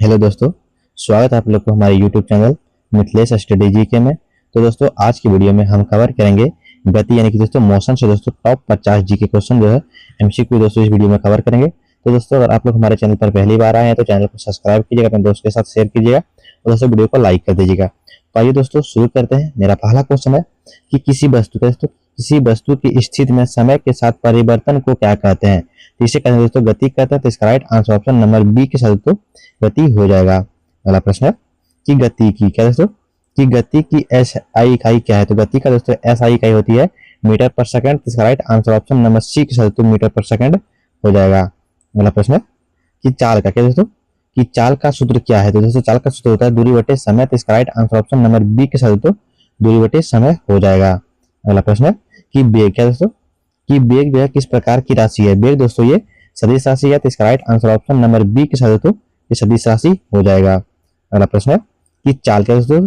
Hello दोस्तों, स्वागत है आप लोग को हमारे YouTube channel Mithilesh study GK में। तो दोस्तों आज की वीडियो में हम कवर करेंगे गति यानी कि दोस्तों मोशन से दोस्तों टॉप 50 जीके क्वेश्चन जो है एमसीक्यू दोस्तों इस वीडियो में कवर करेंगे। तो दोस्तों अगर आप लोग हमारे चैनल पर पहली बार आए हैं तो चैनल को सब्सक्राइब कीजिएगा, अपने दोस्त के साथ शेयर कीजिएगा और दोस्तों वीडियो को लाइक कर दीजिएगा। तो आइए दोस्तों शुरू करते हैं। मेरा पहला क्वेश्चन है कि किसी वस्तु की स्थिति में समय के साथ परिवर्तन को क्या कहते हैं? तो इसे कहते हैं दोस्तों गति कहते हैं। तो इसका right answer option number B के साथ दोस्तों गति हो जाएगा। अगला प्रश्न है कि गति की क्या दोस्तों कि गति की एस आई इकाई क्या है? तो गति का दोस्तों एस आई इकाई होती है मीटर पर सेकंड। इसका right answer option number C के साथ दोस्तों मीटर पर सेकंड हो जाएगा। अगला प्रश्न है कि चाल का क्या दोस्तों कि चाल का सूत्र क्या है? तो दोस्तों चाल का सूत्र होता है दूरी बटे समय। तो इसका right answer option number B के साथ दोस्तों दूरी बटे समय हो जाएगा। अगला प्रश्न है कि वेग क्या दोस्तों कि वेग जो है किस प्रकार की राशि है? वेग दोस्तों ये सदिश राशि है। तो इसका right answer option number B के साथ दोस्तों ये सदिश राशि हो जाएगा। अगला प्रश्न है कि चाल क्या दोस्तों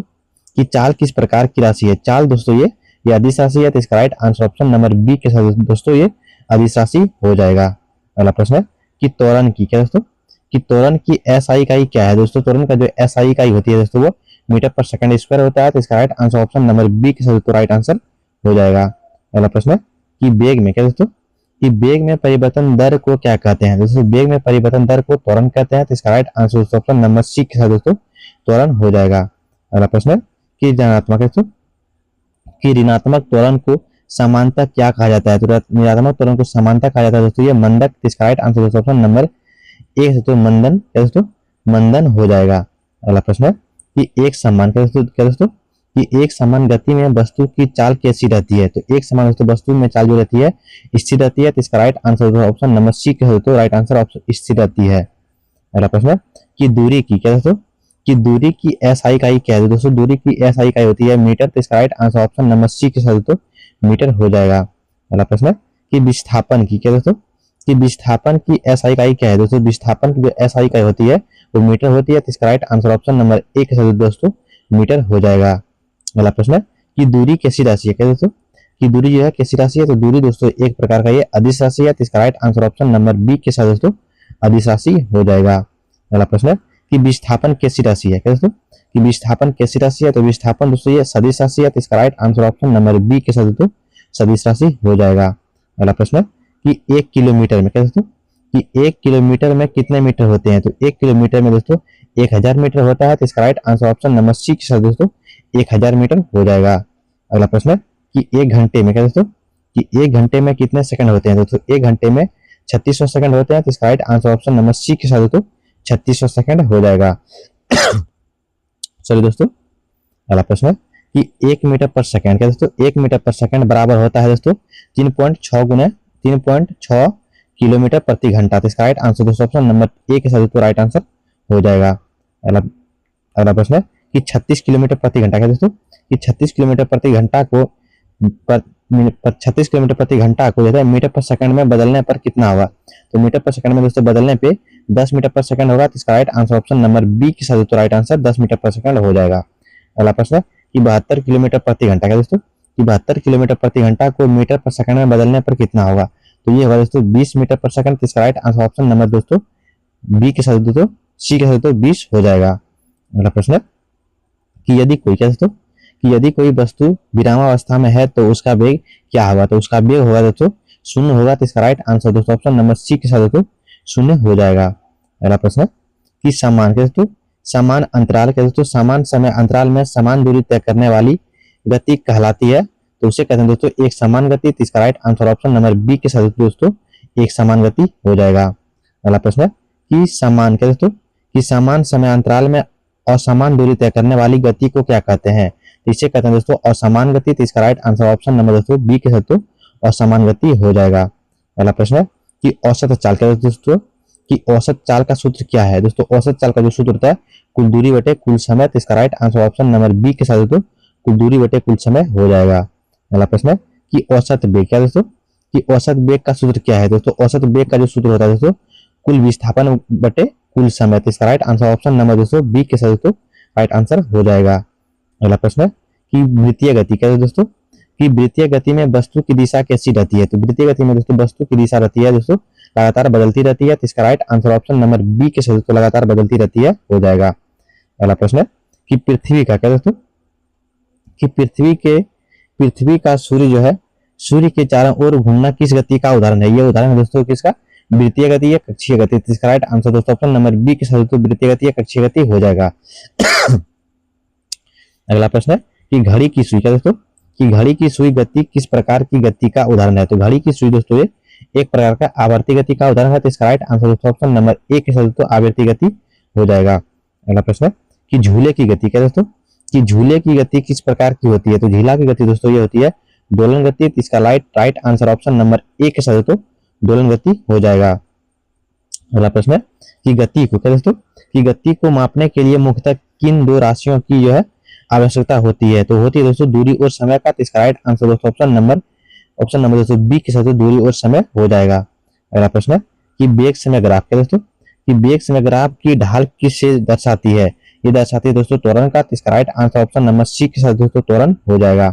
कि चाल किस प्रकार की राशि है? चाल दोस्तों ये अदिश राशि है। तो इसका right answer option number B के साथ दोस्तों ये अदिश राशि हो जाएगा। अगला प्रश्न है कि त्वरण की क्या दोस्तों कि त्वरण की एस आई इकाई क्या है? दोस्तों त्वरण का जो एस आई इकाई होती है दोस्तों वो मीटर पर सेकंड स्क्वायर होता है। तो इसका right answer option number B के साथ दोस्तों राइट आंसर हो जाएगा। अगला प्रश्न है कि वेग में क्या दोस्तों कि वेग में परिवर्तन दर को क्या कहते हैं? दोस्तों वेग में परिवर्तन दर को त्वरण कहते हैं। तो इसका right answer option number C के साथ दोस्तों त्वरण हो जाएगा। अगला प्रश्न है कि ऋणात्मक दोस्तों कि ऋणात्मक त्वरण को समानता क्या कहा जाता है? तो ऋणात्मक त्वरण को समानता कहा जाता है दोस्तों ये मंदक। इसका राइट आंसर ऑप्शन नंबर एक दोस्तों मंदन क्या दोस्तों मंदन हो जाएगा। अगला प्रश्न है कि एक समान क्या दोस्तों कि एक समान गति में वस्तु की चाल कैसी रहती है? तो एक समान दोस्तों वस्तु में चाल जो रहती है स्थिर रहती है। तो इसका right answer option number C के दोस्तों राइट आंसर ऑप्शन स्थिर रहती है। अगला प्रश्न है कि दूरी की क्या दोस्तों कि दूरी की एस आई इकाई क्या है? दोस्तों दूरी की एस आई इकाई होती है मीटर। तो इसका right answer option number C के साथ दोस्तों मीटर हो जाएगा। अगला प्रश्न है कि विस्थापन की क्या दोस्तों कि विस्थापन की एस आई इकाई क्या है? दोस्तों विस्थापन की जो एस आई इकाई होती है वो मीटर होती है। तो इसका राइट आंसर ऑप्शन नंबर एक के साथ दोस्तों मीटर हो जाएगा। अगला प्रश्न है कि दूरी कैसी राशि है? क्या दोस्तों कि दूरी जो है कैसी राशि है? तो दूरी दोस्तों एक प्रकार का ये अदिश राशि है। तो इसका right answer option number B के साथ दोस्तों अदिश राशि हो जाएगा। अगला प्रश्न है कि विस्थापन कैसी राशि है? क्या दोस्तों कि विस्थापन कैसी राशि है? तो विस्थापन दोस्तों ये सदिश राशि है। तो इसका right answer option number B के साथ दोस्तों सदिश राशि हो जाएगा। अगला प्रश्न है कि 1 किलोमीटर में क्या दोस्तों कि 1 किलोमीटर में कितने मीटर होते हैं? तो 1 किलोमीटर में दोस्तों 1000 मीटर होता है। तो इसका right answer option number C के साथ दोस्तों 1000 मीटर हो जाएगा। अगला प्रश्न है कि 1 घंटे में क्या दोस्तों कि 1 घंटे में कितने सेकंड होते हैं? दोस्तों 1 घंटे में 3600 सेकंड होते हैं। तो इसका right answer option number C के साथ दोस्तों 3600 सेकंड हो जाएगा। चलिए दोस्तों अगला प्रश्न है कि 1 मीटर पर सेकंड क्या दोस्तों 1 मीटर पर सेकंड बराबर होता है दोस्तों 3.6 गुना 3.6 किलोमीटर प्रति घंटा। तो इसका राइट आंसर दोस्तों ऑप्शन नंबर ए के साथ दोस्तों राइट आंसर हो जाएगा। अगला प्रश्न है कि 36 किलोमीटर प्रति घंटा क्या दोस्तों कि 36 किलोमीटर प्रति घंटा को 36 किलोमीटर प्रति घंटा को जो है मीटर पर सेकंड में बदलने पर कितना होगा? तो मीटर पर सेकंड में दोस्तों बदलने पे 10 मीटर पर सेकंड होगा। तो इसका right answer option number B के साथ दोस्तों राइट आंसर 10 मीटर पर सेकंड हो जाएगा। अगला प्रश्न है कि 72 किलोमीटर प्रति घंटा क्या दोस्तों कि 72 किलोमीटर प्रति घंटा को मीटर पर सेकंड में बदलने पर कितना होगा? तो ये होगा दोस्तों 20 मीटर पर सेकंड। तो इसका राइट आंसर ऑप्शन नंबर दोस्तों बी के साथ दोस्तों सी के साथ दोस्तों 20 हो जाएगा। अगला प्रश्न है कि यदि कोई क्या दोस्तों कि यदि कोई वस्तु विरामावस्था में है तो उसका वेग क्या होगा? तो उसका वेग होगा दोस्तों 0 होगा। तो इसका राइट आंसर दोस्तों ऑप्शन नंबर सी के साथ दोस्तों 0 हो जाएगा। अगला प्रश्न है कि समान क्या दोस्तों समान अंतराल क्या दोस्तों समान समय अंतराल में समान दूरी तय करने वाली गति कहलाती है। तो उसे कहते हैं दोस्तों एक समान गति। तो इसका right answer option number B के साथ दोस्तों एक समान गति हो जाएगा। अगला प्रश्न है कि समान क्या दोस्तों कि समान समय अंतराल में असमान दूरी तय करने वाली गति को क्या कहते हैं? तो इसे कहते हैं दोस्तों असमान गति। तो इसका राइट आंसर ऑप्शन नंबर दोस्तों बी के साथ असमान गति हो जाएगा। अगला प्रश्न है कि औसत चाल क्या दोस्तों कि औसत चाल का सूत्र क्या है? दोस्तों औसत चाल का जो सूत्र होता है कुल दूरी बटे कुल समय। तो इसका right answer option number B के साथ दोस्तों कुल दूरी बटे कुल समय हो जाएगा। अगला प्रश्न है कि औसत वेग क्या दोस्तों कि औसत वेग का सूत्र क्या है? दोस्तों औसत वेग का जो सूत्र होता है दोस्तों कुल विस्थापन बटे कुल समय। तो इसका राइट आंसर ऑप्शन नंबर दोस्तों बी के साथ दोस्तों राइट आंसर हो जाएगा। अगला प्रश्न है कि वृत्तीय गति क्या है दोस्तों कि वृत्तीय गति में वस्तु की दिशा कैसी रहती है। तो वृत्तीय गति में दोस्तों वस्तु की दिशा रहती है दोस्तों लगातार बदलती रहती है। तो इसका right answer option number B के साथ दोस्तों लगातार बदलती रहती है हो जाएगा। अगला प्रश्न है कि पृथ्वी का क्या दोस्तों, कि पृथ्वी का सूर्य जो है सूर्य के चारों ओर घूमना किस गति का उदाहरण है। ये उदाहरण है दोस्तों किसका, वृत्तीय गति या कक्षीय गति। तो इसका राइट आंसर दोस्तों ऑप्शन नंबर बी के साथ दोस्तों वृत्तीय गति या कक्षीय गति हो जाएगा। अगला प्रश्न है कि घड़ी की सुई, क्या दोस्तों, कि घड़ी की सुई गति किस प्रकार की गति का उदाहरण है। तो घड़ी की सुई दोस्तों ये एक प्रकार का आवर्ती गति का उदाहरण है। तो इसका राइट आंसर दोस्तों ऑप्शन नंबर ए के साथ दोस्तों आवर्ती गति हो जाएगा। अगला प्रश्न है कि झूले की गति, क्या दोस्तों, कि झूले की गति किस प्रकार की होती है। तो झूला की गति दोस्तों ये होती है दोलन गति। तो इसका right answer option number A के साथ दोस्तों दोलन गति हो जाएगा। अगला प्रश्न है कि गति को, क्या दोस्तों, कि गति को मापने के लिए मुख्यतः किन दो राशियों की जो है आवश्यकता होती है। तो होती है दोस्तों दूरी और समय का। तो इसका राइट आंसर दोस्तों ऑप्शन नंबर दोस्तों बी के साथ दूरी और समय हो जाएगा। अगला प्रश्न है कि वेग समय ग्राफ, क्या दोस्तों, कि वेग समय ग्राफ की ढाल किससे दर्शाती है। ये दर्शाती है दोस्तों त्वरण का। तो इसका right answer option number C के साथ दोस्तों त्वरण हो जाएगा।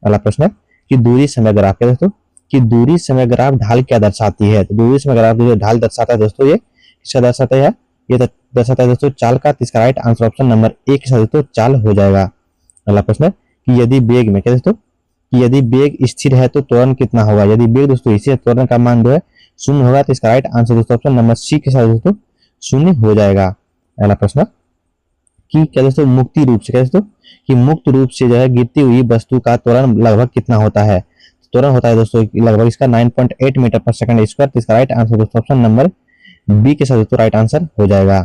अगला प्रश्न है कि दूरी समय ग्राफ, क्या दोस्तों, कि दूरी समय ग्राफ ढाल क्या दर्शाती है। तो दूरी समय ग्राफ जो ढाल दर्शाता है दोस्तों ये किसका दर्शाता है, ये दर्शाता है दोस्तों चाल का। तो इसका right answer option number A के साथ दोस्तों चाल हो जाएगा। अगला प्रश्न है कि यदि वेग में, क्या दोस्तों, कि यदि वेग स्थिर है तो त्वरण कितना होगा। यदि वेग दोस्तों स्थिर है त्वरण का मान जो है शून्य होगा। तो इसका राइट आंसर दोस्तों ऑप्शन नंबर सी के साथ दोस्तों शून्य हो जाएगा। अगला प्रश्न कि क्या दोस्तों मुक्ति रूप से, क्या दोस्तों, कि मुक्त रूप से जो है गिरती हुई वस्तु का त्वरण लगभग कितना होता है। त्वरण होता है दोस्तों लगभग इसका 9.8 मीटर पर सेकंड स्क्वायर। तो इसका राइट आंसर दोस्तों ऑप्शन नंबर बी के साथ दोस्तों राइट आंसर हो जाएगा।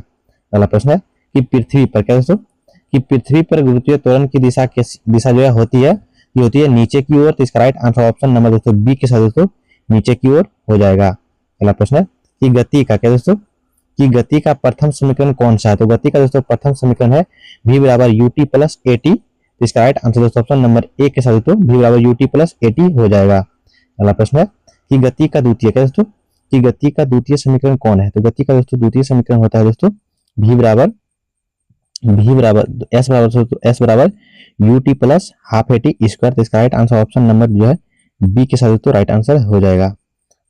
अगला प्रश्न है कि पृथ्वी पर, क्या दोस्तों, कि पृथ्वी पर गुरुत्वीय त्वरण की दिशा जो है होती है ये होती है नीचे की ओर। तो इसका राइट आंसर ऑप्शन नंबर दोस्तों बी के साथ दोस्तों नीचे की ओर हो जाएगा। अगला प्रश्न है कि गति का, क्या दोस्तों, कि गति का प्रथम समीकरण कौन सा है। तो गति का दोस्तों प्रथम समीकरण है v बराबर ut प्लस at। तो इसका राइट आंसर दोस्तों ऑप्शन नंबर ए के साथ दोस्तों v बराबर ut प्लस at हो जाएगा। अगला प्रश्न है कि गति का द्वितीय, क्या दोस्तों, कि गति का द्वितीय समीकरण कौन है। तो गति का दोस्तों द्वितीय समीकरण होता है दोस्तों v बराबर s बराबर ut plus half at square. तो इसका राइट आंसर ऑप्शन नंबर जो है बी के साथ दोस्तों राइट आंसर हो जाएगा।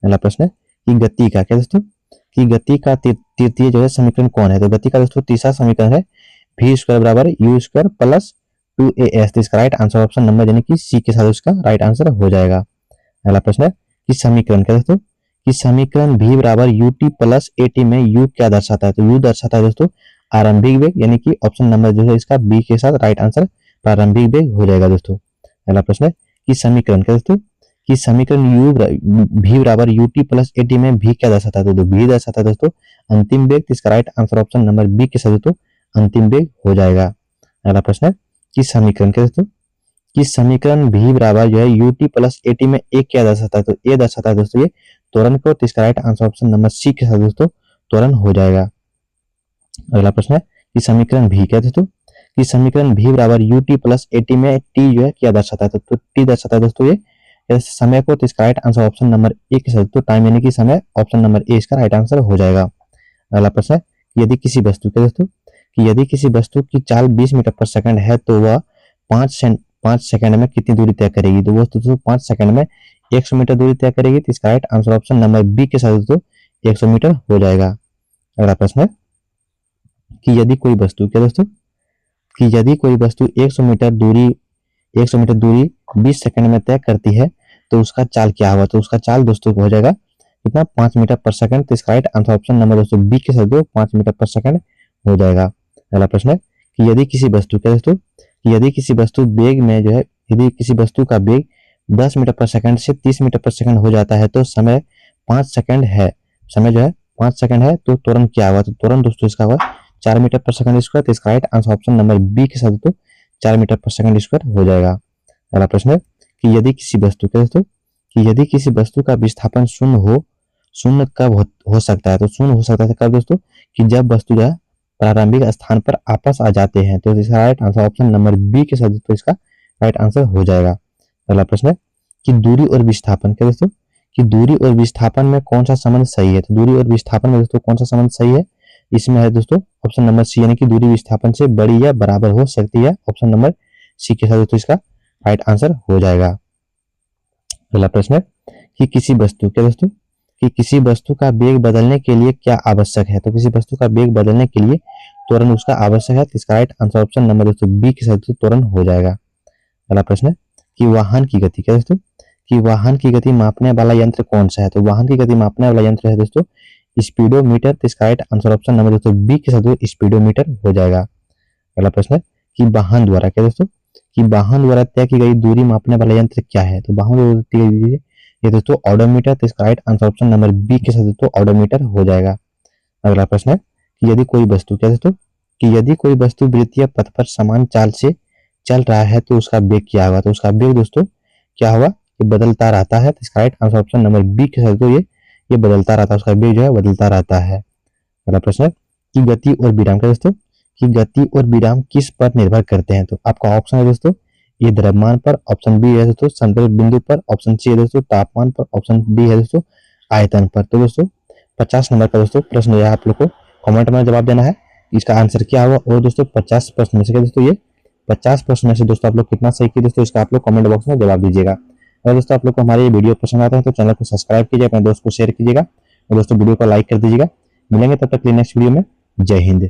अगला प्रश्न है कि गति का, क्या दोस्तों, कि गति का तृतीय जो है समीकरण कौन है। तो गति का दोस्तों तीसरा समीकरण है v स्क्वायर बराबर u स्क्वायर प्लस 2as। तो इसका राइट आंसर ऑप्शन नंबर यानी कि सी के साथ उसका राइट आंसर हो जाएगा। अगला प्रश्न है कि समीकरण, क्या दोस्तों, कि समीकरण v बराबर ut प्लस at में u क्या दर्शाता है। तो u दर्शाता है दोस्तों आरंभिक वेग, यानी कि ऑप्शन नंबर जो है इसका बी के साथ राइट आंसर प्रारंभिक वेग हो जाएगा दोस्तों। अगला प्रश्न है कि समीकरण, क्या दोस्तों, कि समीकरण v बराबर ut प्लस at में v क्या दर्शाता है। तो v दर्शाता है दोस्तों अंतिम वेग। तो इसका right answer option number B के साथ दोस्तों अंतिम वेग हो जाएगा। अगला प्रश्न है कि समीकरण, क्या दोस्तों, कि समीकरण v बराबर जो है ut प्लस at में a क्या दर्शाता है। तो a दर्शाता है दोस्तों ये त्वरण को। तो इसका right answer option number C के साथ दोस्तों त्वरण हो जाएगा। अगला प्रश्न है कि समीकरण v, क्या दोस्तों, कि समीकरण v बराबर ut प्लस at में t जो है क्या दर्शाता है। तो t दर्शाता है दोस्तों ये समय को। तो इसका right answer option number A के साथ, तो टाइम यानी कि समय ऑप्शन नंबर ए इसका राइट आंसर हो जाएगा। अगला प्रश्न है यदि किसी वस्तु, क्या दोस्तों, कि यदि किसी वस्तु की चाल 20 मीटर पर सेकंड है तो वह 5 सेकंड में कितनी दूरी तय करेगी। तो वह दोस्तों 5 सेकंड में 100 मीटर दूरी तय करेगी। तो इसका right answer option number B के साथ दोस्तों 100 मीटर हो जाएगा। अगला प्रश्न है कि यदि कोई वस्तु, क्या दोस्तों, कि यदि कोई वस्तु 100 मीटर दूरी 20 सेकंड में तय करती है तो उसका चाल क्या होगा। तो उसका चाल दोस्तों हो जाएगा कितना 5 मीटर पर सेकंड। तो इसका राइट आंसर ऑप्शन नंबर दोस्तों बी के साथ 5 मीटर पर सेकंड हो जाएगा। अगला प्रश्न है कि यदि किसी वस्तु, क्या दोस्तों, कि यदि किसी वस्तु वेग में जो है यदि किसी वस्तु का वेग 10 मीटर पर सेकंड से 30 मीटर पर सेकंड हो जाता है तो समय 5 सेकंड है, समय जो है 5 सेकंड है तो त्वरण क्या होगा। तो त्वरण दोस्तों इसका होगा 4 मीटर पर सेकंड स्क्वायर। तो इसका right answer option number B के साथ 4 मीटर पर सेकंड स्क्वायर हो जाएगा। अगला प्रश्न है कि यदि किसी वस्तु, क्या दोस्तों, कि यदि किसी वस्तु का विस्थापन शून्य कब हो सकता है। तो शून्य हो सकता है कब दोस्तों, कि जब वस्तु जो है प्रारंभिक स्थान पर वापस आ जाते हैं। तो इसका right answer option number B के साथ दोस्तों इसका राइट आंसर हो जाएगा। अगला प्रश्न है कि दूरी और विस्थापन, क्या दोस्तों, कि दूरी और विस्थापन में कौन सा संबंध सही है। तो दूरी और विस्थापन में दोस्तों कौन सा संबंध सही है, इसमें है दोस्तों ऑप्शन नंबर सी, यानी कि दूरी विस्थापन से बड़ी या बराबर हो सकती है। ऑप्शन नंबर सी के साथ दोस्तों इसका राइट आंसर हो जाएगा। अगला प्रश्न है कि किसी वस्तु, क्या दोस्तों, कि किसी वस्तु का वेग बदलने के लिए क्या आवश्यक है। तो किसी वस्तु का वेग बदलने के लिए त्वरण उसका आवश्यक है। तो इसका राइट आंसर ऑप्शन नंबर दोस्तों बी के साथ त्वरण हो जाएगा। अगला प्रश्न है कि वाहन की गति, क्या दोस्तों, कि वाहन की गति मापने वाला यंत्र कौन सा है। तो वाहन की गति मापने वाला यंत्र है दोस्तों स्पीडोमीटर। तो इसका राइट आंसर ऑप्शन नंबर दोस्तों बी के साथ स्पीडोमीटर हो जाएगा। अगला प्रश्न है कि वाहन द्वारा, क्या दोस्तों, कि वाहन द्वारा तय की गई दूरी मापने वाला यंत्र क्या है। तो वाहन द्वारा तय की गई ये दोस्तों ऑडोमीटर। तो इसका right answer option number B के साथ दोस्तों ऑडोमीटर हो जाएगा। अगला प्रश्न है कि यदि कोई वस्तु, क्या दोस्तों, कि यदि कोई वस्तु वृत्तीय पथ पर समान चाल से चल रहा है तो उसका वेग क्या होगा। तो उसका वेग दोस्तों क्या होगा, ये बदलता रहता है। तो इसका right answer option number B के साथ तो ये बदलता रहता है, उसका वेग जो है बदलता रहता है। अगला प्रश्न है कि गति और विराम, क्या दोस्तों, कि गति और विराम किस पर निर्भर करते हैं। तो आपका ऑप्शन है दोस्तों ये द्रव्यमान पर, ऑप्शन बी है दोस्तों संतुलित बिंदु पर, ऑप्शन सी है दोस्तों तापमान पर, ऑप्शन डी है दोस्तों आयतन पर। तो दोस्तों 50 नंबर का दोस्तों प्रश्न यह आप लोग को कमेंट में जवाब देना है इसका आंसर क्या होगा। और दोस्तों 50 प्रश्न में से, क्या दोस्तों, ये 50 प्रश्न में से दोस्तों आप लोग कितना सही किए दोस्तों, इसका आप लोग कमेंट बॉक्स में जवाब दीजिएगा। अगर दोस्तों आप लोग को हमारे ये वीडियो पसंद आता है तो चैनल को सब्सक्राइब कीजिए, अपने दोस्त को शेयर कीजिएगा और दोस्तों वीडियो को लाइक कर दीजिएगा। मिलेंगे तब तक नेक्स्ट वीडियो में। जय हिंद।